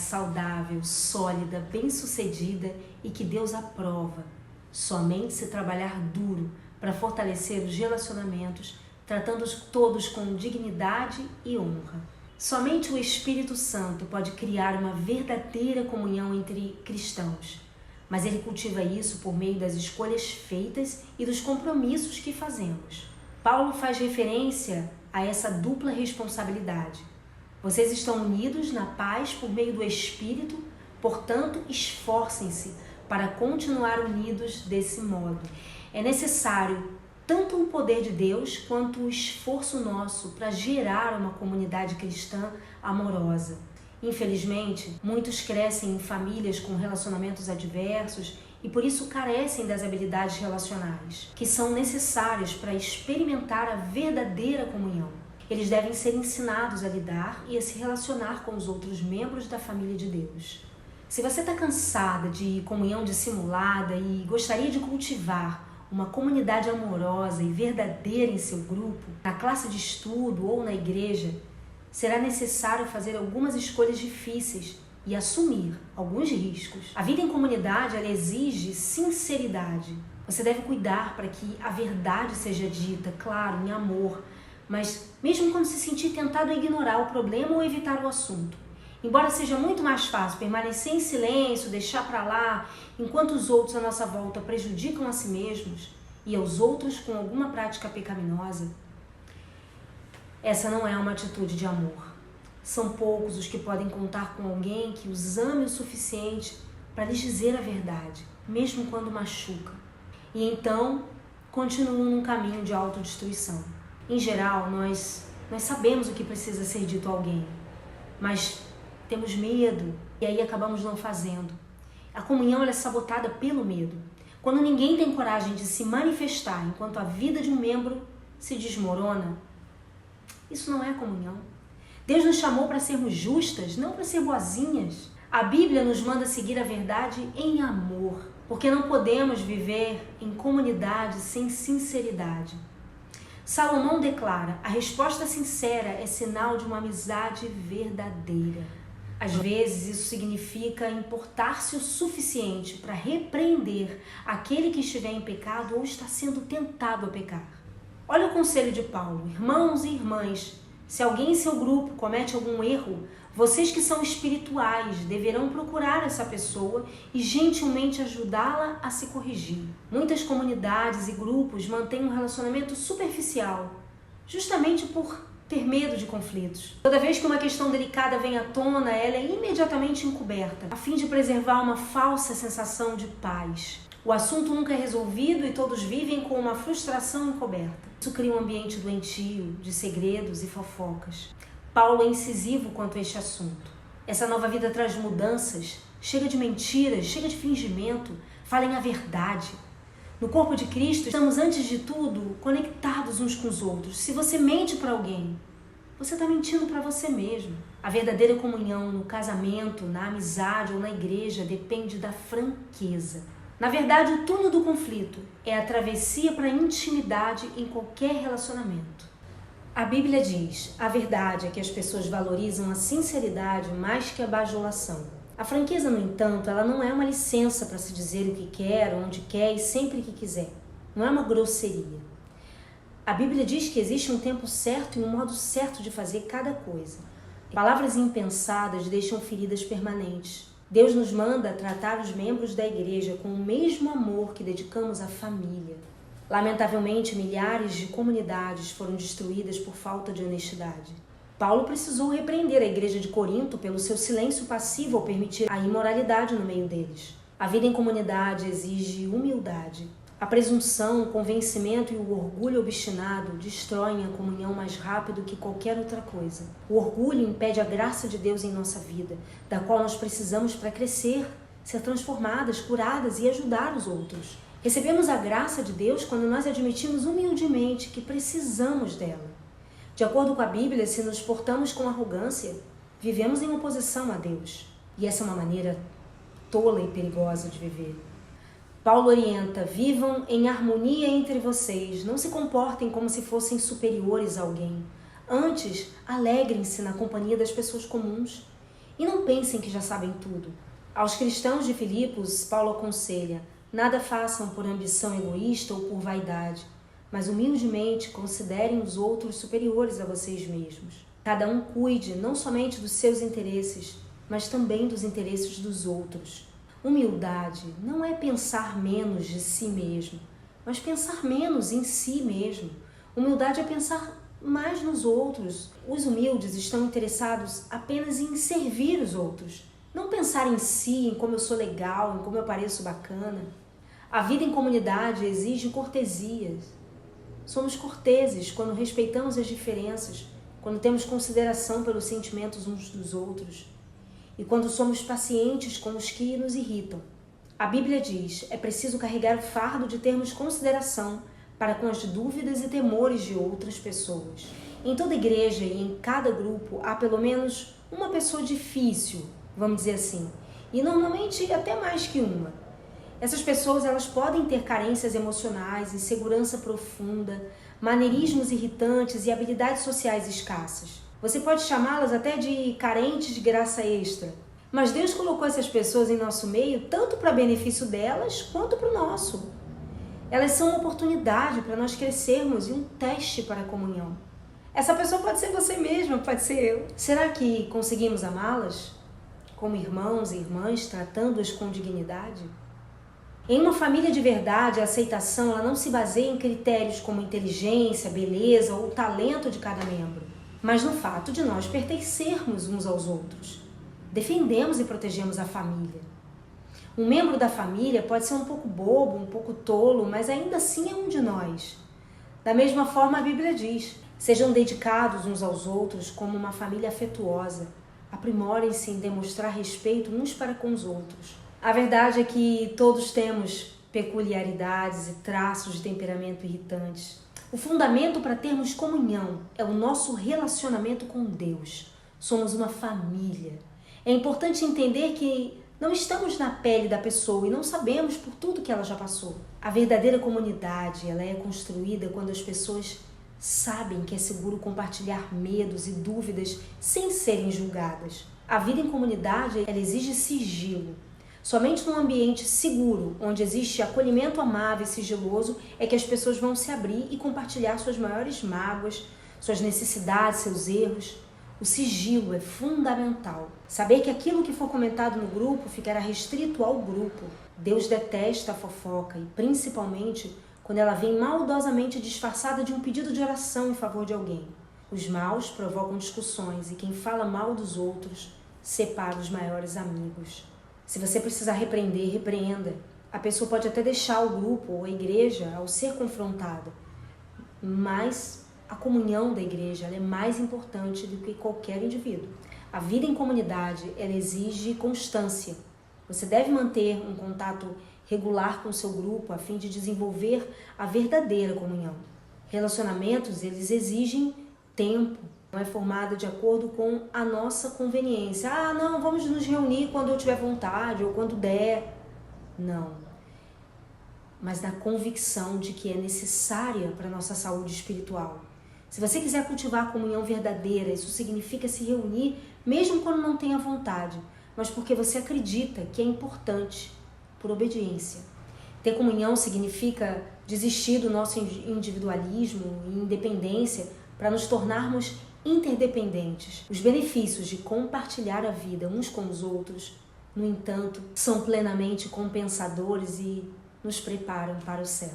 saudável, sólida, bem-sucedida e que Deus aprova. Somente se trabalhar duro para fortalecer os relacionamentos, tratando-os todos com dignidade e honra. Somente o Espírito Santo pode criar uma verdadeira comunhão entre cristãos, mas ele cultiva isso por meio das escolhas feitas e dos compromissos que fazemos. Paulo faz referência a essa dupla responsabilidade. Vocês estão unidos na paz por meio do Espírito, portanto, esforcem-se para continuar unidos desse modo. É necessário tanto o poder de Deus quanto o esforço nosso para gerar uma comunidade cristã amorosa. Infelizmente, muitos crescem em famílias com relacionamentos adversos e por isso carecem das habilidades relacionais, que são necessárias para experimentar a verdadeira comunhão. Eles devem ser ensinados a lidar e a se relacionar com os outros membros da família de Deus. Se você está cansada de comunhão dissimulada e gostaria de cultivar uma comunidade amorosa e verdadeira em seu grupo, na classe de estudo ou na igreja, será necessário fazer algumas escolhas difíceis e assumir alguns riscos. A vida em comunidade, ela exige sinceridade. Você deve cuidar para que a verdade seja dita, claro, em amor, mas mesmo quando se sentir tentado a ignorar o problema ou evitar o assunto. Embora seja muito mais fácil permanecer em silêncio, deixar para lá, enquanto os outros à nossa volta prejudicam a si mesmos e aos outros com alguma prática pecaminosa, essa não é uma atitude de amor. São poucos os que podem contar com alguém que os ame o suficiente para lhes dizer a verdade, mesmo quando machuca, e então continuam num caminho de autodestruição. Em geral, nós sabemos o que precisa ser dito a alguém, mas temos medo e aí acabamos não fazendo. A comunhão ela é sabotada pelo medo. Quando ninguém tem coragem de se manifestar enquanto a vida de um membro se desmorona, isso não é comunhão. Deus nos chamou para sermos justas, não para ser boazinhas. A Bíblia nos manda seguir a verdade em amor, porque não podemos viver em comunidade sem sinceridade. Salomão declara: a resposta sincera é sinal de uma amizade verdadeira. Às vezes isso significa importar-se o suficiente para repreender aquele que estiver em pecado ou está sendo tentado a pecar. Olha o conselho de Paulo: irmãos e irmãs, se alguém em seu grupo comete algum erro, vocês que são espirituais deverão procurar essa pessoa e gentilmente ajudá-la a se corrigir. Muitas comunidades e grupos mantêm um relacionamento superficial, justamente por ter medo de conflitos. Toda vez que uma questão delicada vem à tona, ela é imediatamente encoberta, a fim de preservar uma falsa sensação de paz. O assunto nunca é resolvido e todos vivem com uma frustração encoberta. Isso cria um ambiente doentio, de segredos e fofocas. Paulo é incisivo quanto a este assunto. Essa nova vida traz mudanças, chega de mentiras, chega de fingimento, falem a verdade. No corpo de Cristo, estamos antes de tudo conectados uns com os outros. Se você mente para alguém, você está mentindo para você mesmo. A verdadeira comunhão no casamento, na amizade ou na igreja depende da franqueza. Na verdade, o túnel do conflito é a travessia para a intimidade em qualquer relacionamento. A Bíblia diz: a verdade é que as pessoas valorizam a sinceridade mais que a bajulação. A franqueza, no entanto, ela não é uma licença para se dizer o que quer, onde quer e sempre que quiser. Não é uma grosseria. A Bíblia diz que existe um tempo certo e um modo certo de fazer cada coisa. Palavras impensadas deixam feridas permanentes. Deus nos manda tratar os membros da igreja com o mesmo amor que dedicamos à família. Lamentavelmente, milhares de comunidades foram destruídas por falta de honestidade. Paulo precisou repreender a igreja de Corinto pelo seu silêncio passivo ao permitir a imoralidade no meio deles. A vida em comunidade exige humildade. A presunção, o convencimento e o orgulho obstinado destroem a comunhão mais rápido que qualquer outra coisa. O orgulho impede a graça de Deus em nossa vida, da qual nós precisamos para crescer, ser transformadas, curadas e ajudar os outros. Recebemos a graça de Deus quando nós admitimos humildemente que precisamos dela. De acordo com a Bíblia, se nos portamos com arrogância, vivemos em oposição a Deus. E essa é uma maneira tola e perigosa de viver. Paulo orienta: vivam em harmonia entre vocês, não se comportem como se fossem superiores a alguém. Antes, alegrem-se na companhia das pessoas comuns. E não pensem que já sabem tudo. Aos cristãos de Filipos, Paulo aconselha: nada façam por ambição egoísta ou por vaidade, mas humildemente considerem os outros superiores a vocês mesmos. Cada um cuide não somente dos seus interesses, mas também dos interesses dos outros. Humildade não é pensar menos de si mesmo, mas pensar menos em si mesmo. Humildade é pensar mais nos outros. Os humildes estão interessados apenas em servir os outros, não pensar em si, em como eu sou legal, em como eu pareço bacana. A vida em comunidade exige cortesias. Somos corteses quando respeitamos as diferenças, quando temos consideração pelos sentimentos uns dos outros e quando somos pacientes com os que nos irritam. A Bíblia diz: é preciso carregar o fardo de termos consideração para com as dúvidas e temores de outras pessoas. Em toda igreja e em cada grupo há pelo menos uma pessoa difícil, vamos dizer assim, e normalmente até mais que uma. Essas pessoas elas podem ter carências emocionais, insegurança profunda, maneirismos irritantes e habilidades sociais escassas. Você pode chamá-las até de carentes de graça extra. Mas Deus colocou essas pessoas em nosso meio tanto para benefício delas quanto para o nosso. Elas são uma oportunidade para nós crescermos e um teste para a comunhão. Essa pessoa pode ser você mesma, pode ser eu. Será que conseguimos amá-las como irmãos e irmãs, tratando-as com dignidade? Em uma família de verdade, a aceitação ela não se baseia em critérios como inteligência, beleza ou talento de cada membro, mas no fato de nós pertencermos uns aos outros. Defendemos e protegemos a família. Um membro da família pode ser um pouco bobo, um pouco tolo, mas ainda assim é um de nós. Da mesma forma, a Bíblia diz: sejam dedicados uns aos outros como uma família afetuosa. Aprimorem-se em demonstrar respeito uns para com os outros. A verdade é que todos temos peculiaridades e traços de temperamento irritantes. O fundamento para termos comunhão é o nosso relacionamento com Deus. Somos uma família. É importante entender que não estamos na pele da pessoa e não sabemos por tudo que ela já passou. A verdadeira comunidade ela é construída quando as pessoas sabem que é seguro compartilhar medos e dúvidas sem serem julgadas. A vida em comunidade ela exige sigilo. Somente num ambiente seguro, onde existe acolhimento amável e sigiloso, é que as pessoas vão se abrir e compartilhar suas maiores mágoas, suas necessidades, seus erros. O sigilo é fundamental. Saber que aquilo que for comentado no grupo ficará restrito ao grupo. Deus detesta a fofoca e, principalmente, quando ela vem maldosamente disfarçada de um pedido de oração em favor de alguém. Os maus provocam discussões e quem fala mal dos outros separa os maiores amigos. Se você precisar repreender, repreenda. A pessoa pode até deixar o grupo ou a igreja ao ser confrontada, mas a comunhão da igreja ela é mais importante do que qualquer indivíduo. A vida em comunidade ela exige constância. Você deve manter um contato regular com o seu grupo a fim de desenvolver a verdadeira comunhão. Relacionamentos eles exigem tempo. Não é formada de acordo com a nossa conveniência. Ah, não, vamos nos reunir quando eu tiver vontade ou quando der. Não. Mas na convicção de que é necessária para a nossa saúde espiritual. Se você quiser cultivar a comunhão verdadeira, isso significa se reunir mesmo quando não tenha vontade, mas porque você acredita que é importante, por obediência. Ter comunhão significa desistir do nosso individualismo e independência para nos tornarmos interdependentes. Os benefícios de compartilhar a vida uns com os outros, no entanto, são plenamente compensadores e nos preparam para o céu.